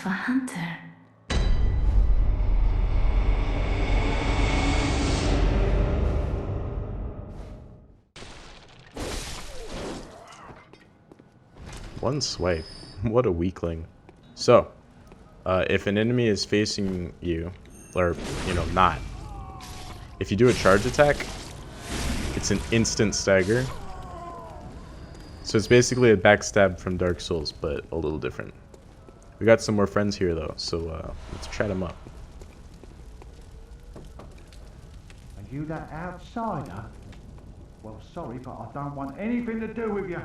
of a hunter. One swipe. What a weakling. So, if an enemy is facing you, or, not, if you do a charge attack, it's an instant stagger. So it's basically a backstab from Dark Souls, but a little different. We got some more friends here, though, so let's chat them up. Are you that outsider? Well, sorry, but I don't want anything to do with you.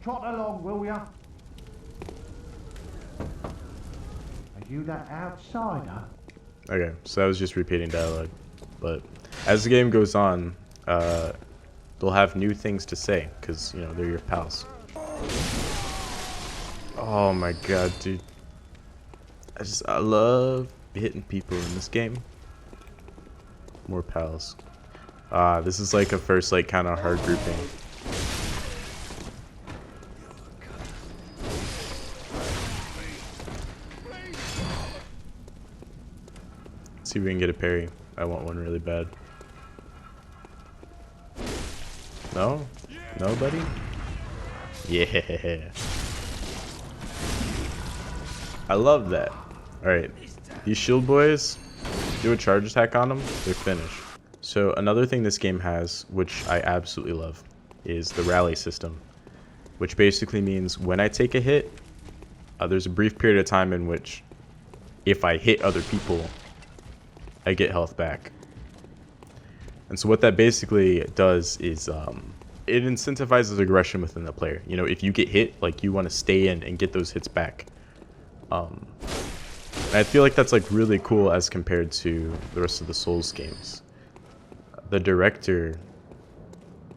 Trot along, will ya? Are you that outsider? Okay, so I was just repeating dialogue. But as the game goes on, they'll have new things to say, because, they're your pals. Oh my god, dude. I love hitting people in this game. More pals. This is like a first, kind of hard grouping. Let's see if we can get a parry. I want one really bad. No? Nobody? Yeah. I love that. Alright. These shield boys, do a charge attack on them, they're finished. So another thing this game has, which I absolutely love, is the rally system. Which basically means when I take a hit, there's a brief period of time in which if I hit other people, I get health back. And so what that basically does is it incentivizes aggression within the player. If you get hit, you want to stay in and get those hits back. And I feel like that's really cool as compared to the rest of the Souls games. The director,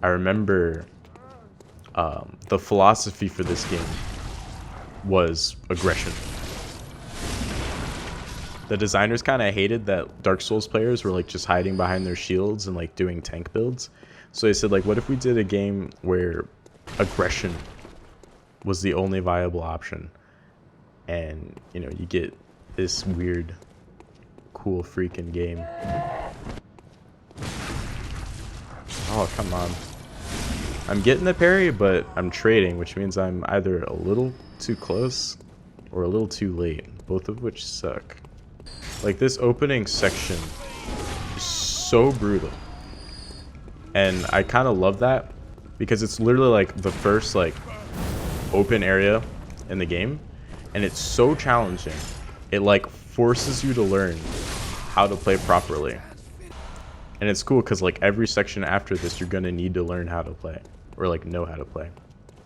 I remember the philosophy for this game was aggression. The designers kind of hated that Dark Souls players were just hiding behind their shields and doing tank builds. So they said what if we did a game where aggression was the only viable option, and you get this weird, cool freaking game. Oh, come on. I'm getting the parry, but I'm trading, which means I'm either a little too close or a little too late, both of which suck. This opening section is so brutal. And I kind of love that because it's literally the first open area in the game, and it's so challenging. It forces you to learn how to play properly. And it's cool because every section after this you're gonna need to learn how to play or know how to play.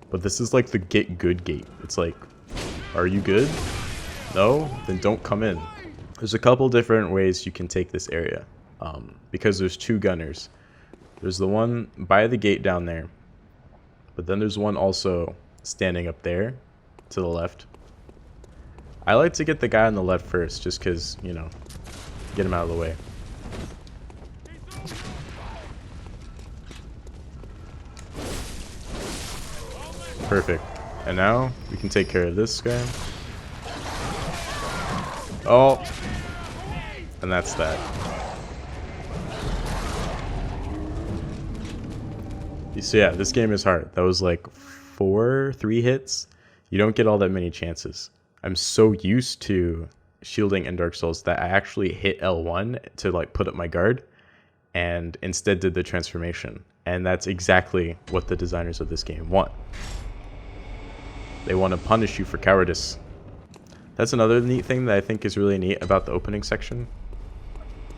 But this is the get good gate. It's are you good? No? Then don't come in. There's a couple different ways you can take this area, because there's two gunners. There's the one by the gate down there, but then there's one also standing up there to the left. I like to get the guy on the left first, just because, get him out of the way. Perfect. And now we can take care of this guy. Oh, and that's that. So yeah, this game is hard. That was 3 hits. You don't get all that many chances. I'm so used to shielding in Dark Souls that I actually hit L1 to put up my guard, and instead did the transformation. And that's exactly what the designers of this game want. They want to punish you for cowardice. That's another neat thing that I think is really neat about the opening section,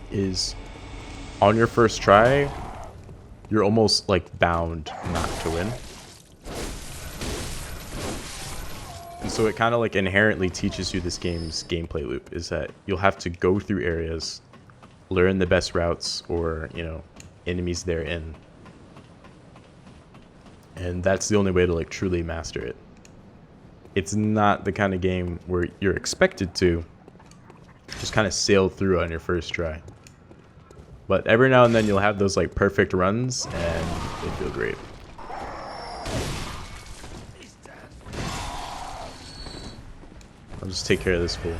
is on your first try, you're almost bound not to win. And so it kind of inherently teaches you this game's gameplay loop, is that you'll have to go through areas, learn the best routes or, enemies they're in. And that's the only way to truly master it. It's not the kind of game where you're expected to just kind of sail through on your first try. But every now and then you'll have those perfect runs, and they feel great. just take care of this fool.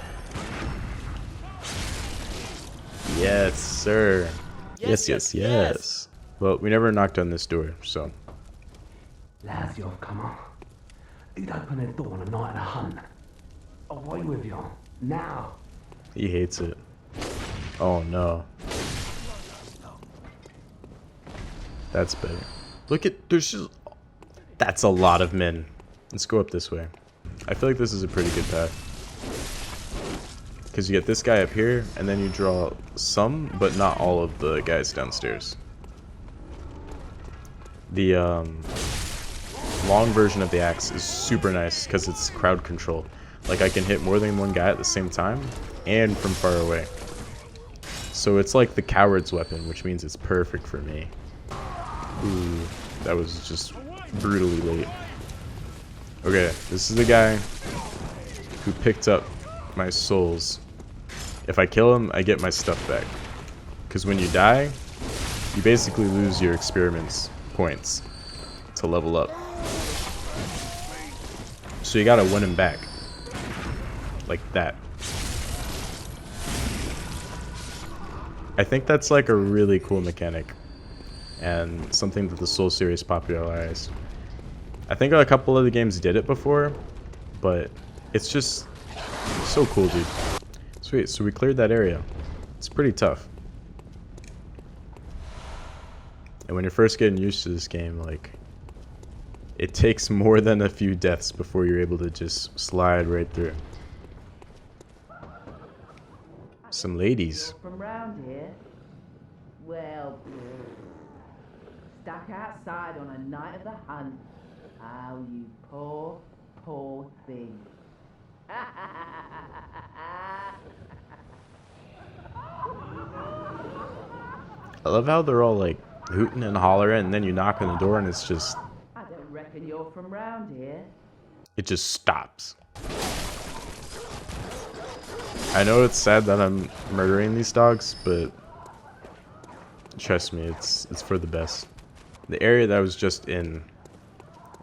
Yes, sir. Yes. Well, we never knocked on this door, so. Lads, you've come on. You'd open the door on a night of the hunt. Away with you. Now. He hates it. Oh no. That's better. Look at, there's just, that's a lot of men. Let's go up this way. I feel like this is a pretty good path. Because you get this guy up here, and then you draw some, but not all of the guys downstairs. The long version of the axe is super nice because it's crowd control. Like I can hit more than one guy at the same time, and from far away. So it's like the coward's weapon, which means it's perfect for me. Ooh, that was just brutally late. Okay, this is the guy who picked up my souls. If I kill him, I get my stuff back. Because when you die, you basically lose your experiments points to level up. So you gotta win him back. Like that. I think that's like a really cool mechanic. And something that the Soul series popularized. I think a couple of the games did it before, but it's just so cool, dude. Sweet, so we cleared that area. It's pretty tough. And when you're first getting used to this game, like, it takes more than a few deaths before you're able to just slide right through. Some ladies. From round here? Well, stuck outside on a night of the hunt. Oh, you poor, poor thing. I love how they're all like hooting and hollering, and then you knock on the door and it's just... I don't reckon you're from round here. It just stops. I know it's sad that I'm murdering these dogs, but trust me, it's for the best. The area that I was just in,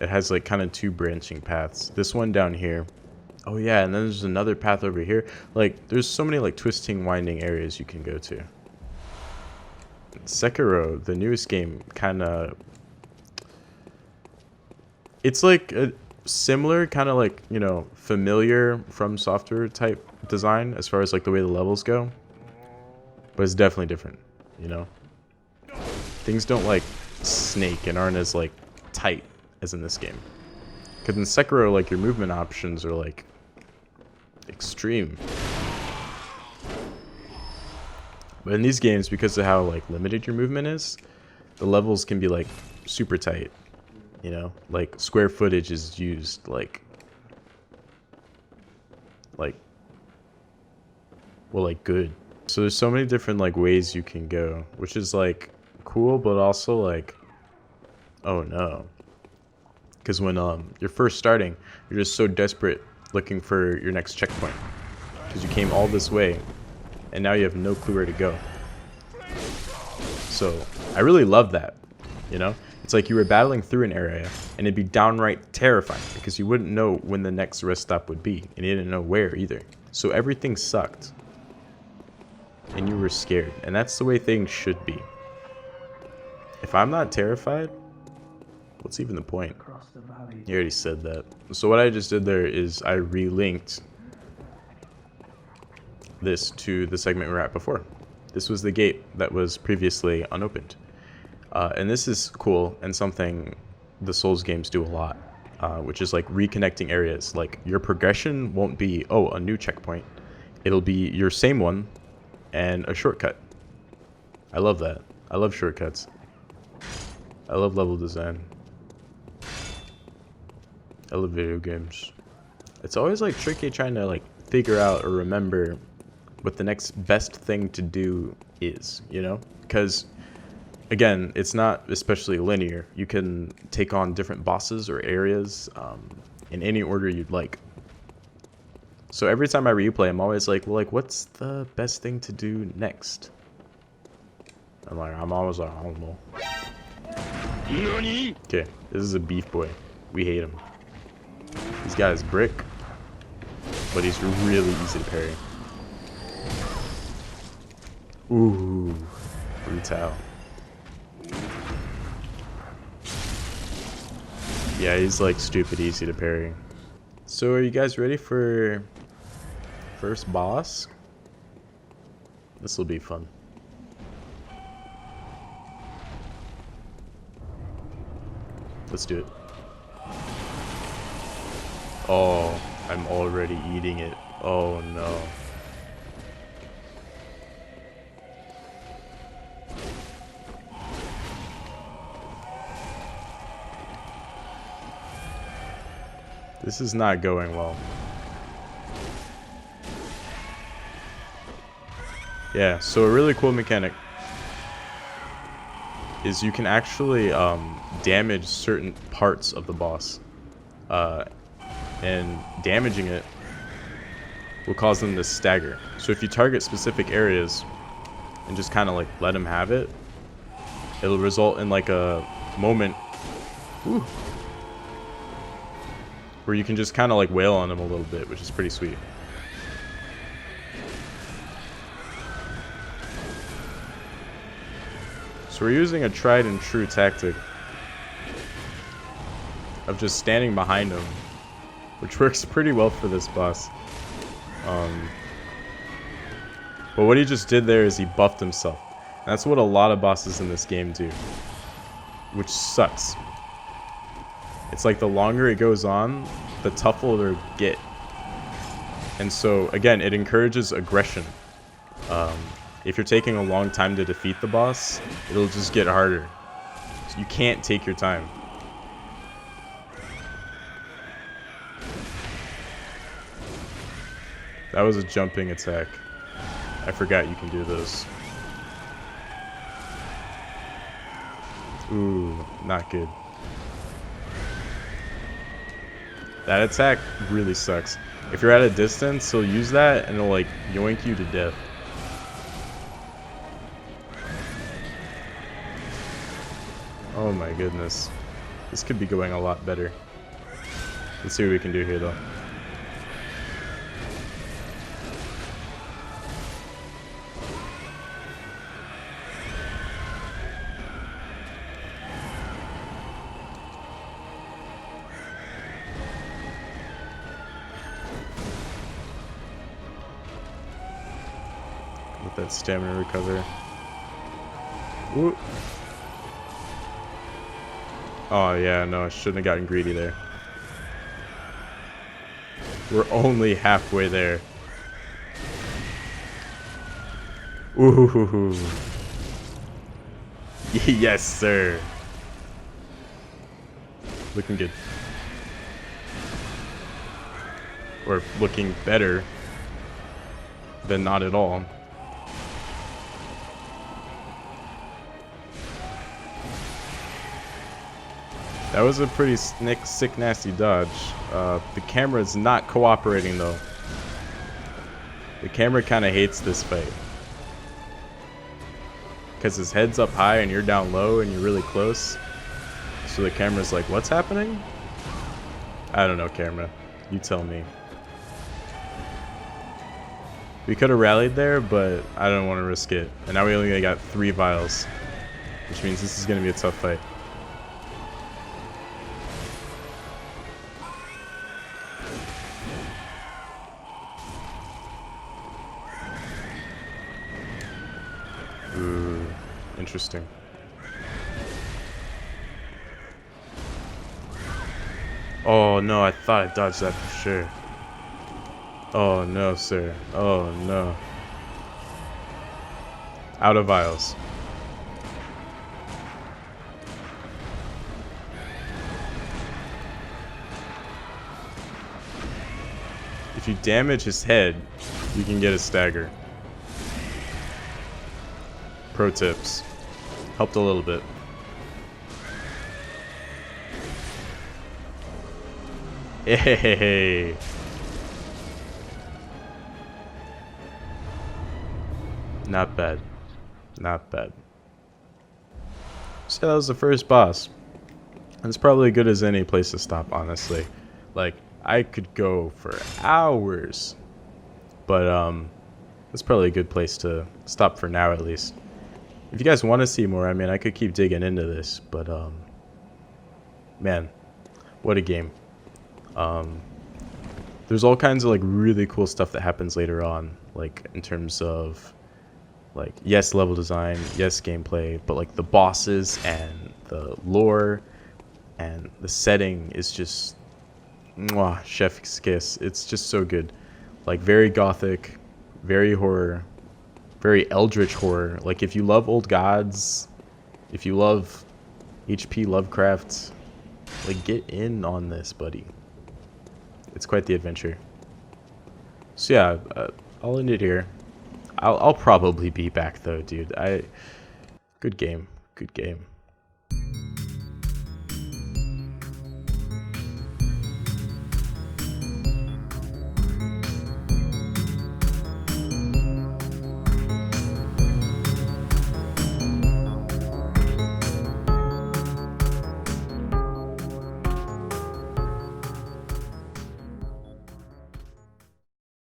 it has like kind of two branching paths. This one down here. Oh yeah, and then there's another path over here. Like, there's so many like twisting, winding areas you can go to. Sekiro, the newest game, kind of... It's like a similar, kind of like, you know, familiar From Software type design as far as like the way the levels go. But it's definitely different, you know? Things don't like snake and aren't as like tight as in this game. Because in Sekiro, like, your movement options are like extreme. But in these games, because of how like limited your movement is, the levels can be like super tight. You know, like square footage is used like good. So there's so many different like ways you can go, which is like cool, but also like, oh no. Because when you're first starting, you're just so desperate looking for your next checkpoint. Because you came all this way, and now you have no clue where to go. So I really love that, you know? It's like you were battling through an area, and it'd be downright terrifying, because you wouldn't know when the next rest stop would be, and you didn't know where either. So everything sucked. And you were scared, and that's the way things should be. If I'm not terrified, what's even the point? You already said that. So what I just did there is I relinked this to the segment we were at before. This was the gate that was previously unopened. And this is cool and something the Souls games do a lot, which is like reconnecting areas. Like your progression won't be, oh, a new checkpoint. It'll be your same one and a shortcut. I love that. I love shortcuts. I love level design. I love video games. It's always like tricky trying to like figure out or remember what the next best thing to do is, you know? Because again, it's not especially linear. You can take on different bosses or areas in any order you'd like. So every time I replay, I'm always like, well, like, what's the best thing to do next? I'm always like, I don't know. Okay, this is a beef boy. We hate him. He's got his brick. but he's really easy to parry. Ooh, brutal. Yeah, he's like stupid easy to parry. So are you guys ready for first boss? This will be fun. Let's do it. Oh, I'm already eating it. Oh no. This is not going well. Yeah, so a really cool mechanic is you can actually damage certain parts of the boss. And damaging it will cause them to stagger. So if you target specific areas and just kind of like let them have it, it'll result in like a moment where you can just kind of like wail on them a little bit, which is pretty sweet. So we're using a tried and true tactic of just standing behind him, which works pretty well for this boss. But what he just did there is he buffed himself. And that's what a lot of bosses in this game do, which sucks. It's like the longer it goes on, the tougher it'll get. And so, again, it encourages aggression. If you're taking a long time to defeat the boss, it'll just get harder. So you can't take your time. That was a jumping attack. I forgot you can do those. Ooh, not good. That attack really sucks. If you're at a distance, he'll use that and it'll like yoink you to death. Oh my goodness. This could be going a lot better. Let's see what we can do here though. Let that stamina recover. Ooh. Oh yeah, no, I shouldn't have gotten greedy there. We're only halfway there. Ooh. Yes, sir. Looking good. Or looking better than not at all. That was a pretty sick, nasty dodge. The camera's not cooperating though. The camera kind of hates this fight. Because his head's up high and you're down low and you're really close. So the camera's like, what's happening? I don't know, camera. You tell me. We could have rallied there, but I don't want to risk it. And now we only got 3 vials. Which means this is going to be a tough fight. Ooh, interesting. Oh no, I thought I dodged that for sure. Oh no, sir. Oh no. Out of vials. If you damage his head, you can get a stagger. Pro tips. Helped a little bit. Hey. Not bad. Not bad. So that was the first boss. And it's probably good as any place to stop, honestly. Like, I could go for hours. But that's probably a good place to stop for now, at least. If you guys want to see more, I mean, I could keep digging into this, but man, what a game. There's all kinds of like really cool stuff that happens later on, like in terms of like, yes, level design, yes, gameplay, but like the bosses and the lore and the setting is just mwah, chef's kiss. It's just so good. Like very gothic, very horror, very eldritch horror. Like if you love old gods, if you love H.P. Lovecraft, like get in on this, buddy. It's quite the adventure. So yeah, I'll end it here. I'll probably be back though, dude. Good game. Good game.